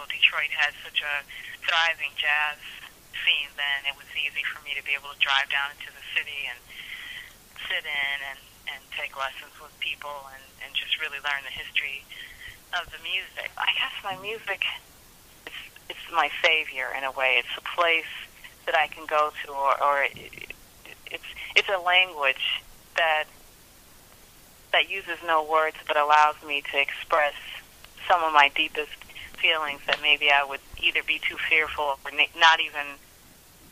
Detroit has such a thriving jazz scene, then it was easy for me to be able to drive down into the city and sit in and take lessons with people and just really learn the history of the music. I guess my music, it's my savior in a way. It's a place that I can go to, or it's a language that uses no words but allows me to express some of my deepest feelings that maybe I would either be too fearful or not even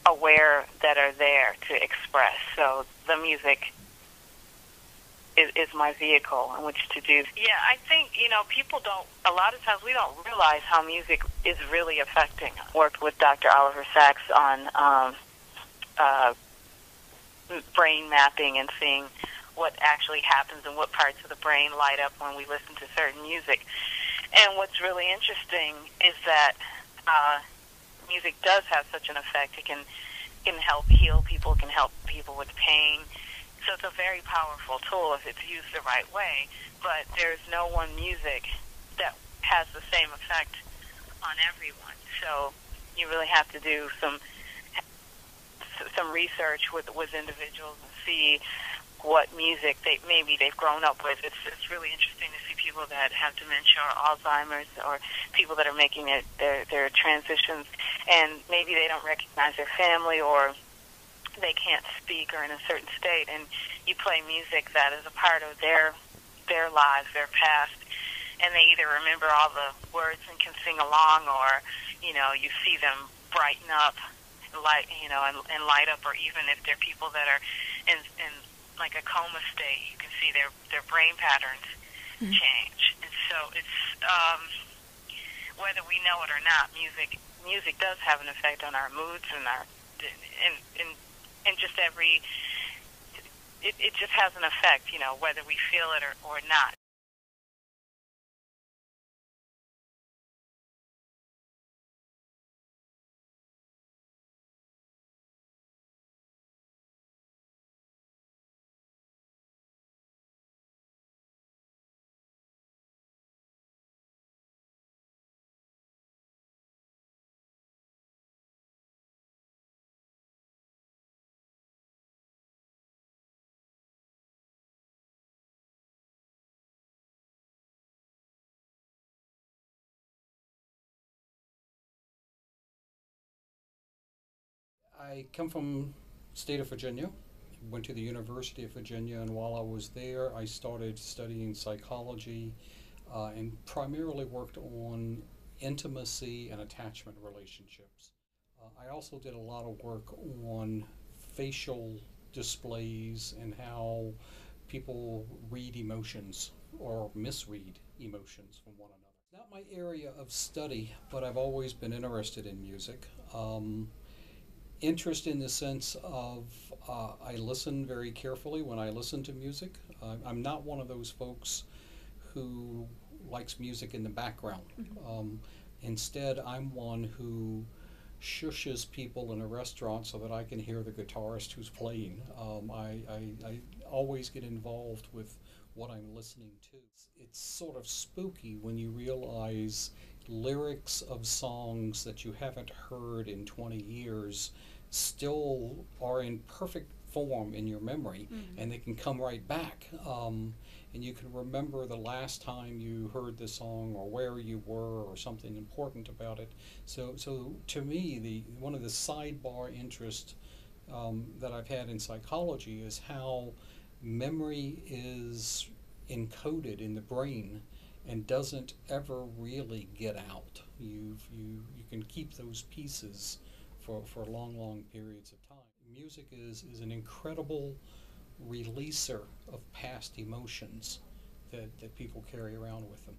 aware that are there to express. So the music is my vehicle in which to do. Yeah, I think, people a lot of times we don't realize how music is really affecting us. Worked with Dr. Oliver Sacks on brain mapping and seeing what actually happens and what parts of the brain light up when we listen to certain music. And what's really interesting is that music does have such an effect. It can help heal people, it can help people with pain. So it's a very powerful tool if it's used the right way. But there's no one music that has the same effect on everyone. So you really have to do some research with individuals and see what music they've grown up with. It's really interesting to see people that have dementia or Alzheimer's, or people that are making their transitions, and maybe they don't recognize their family, or they can't speak, or in a certain state, and you play music that is a part of their lives, their past, and they either remember all the words and can sing along, or you see them brighten up, and light up, or even if they're people that are in like a coma state, you can see their brain patterns change. And so it's whether we know it or not, music does have an effect on our moods and our and just it just has an effect, whether we feel it or not. I come from state of Virginia, went to the University of Virginia, and while I was there, I started studying psychology and primarily worked on intimacy and attachment relationships. I also did a lot of work on facial displays and how people read emotions or misread emotions from one another. It's not my area of study, but I've always been interested in music. Interest in the sense of I listen very carefully when I listen to music. I'm not one of those folks who likes music in the background. Instead, I'm one who shushes people in a restaurant so that I can hear the guitarist who's playing. I always get involved with what I'm listening to. It's sort of spooky when you realize lyrics of songs that you haven't heard in 20 years still are in perfect form in your memory, and they can come right back. And you can remember the last time you heard the song, or where you were, or something important about it. So to me, one of the sidebar interests that I've had in psychology is how memory is encoded in the brain and doesn't ever really get out. You can keep those pieces for long periods of time. Music is an incredible releaser of past emotions that people carry around with them.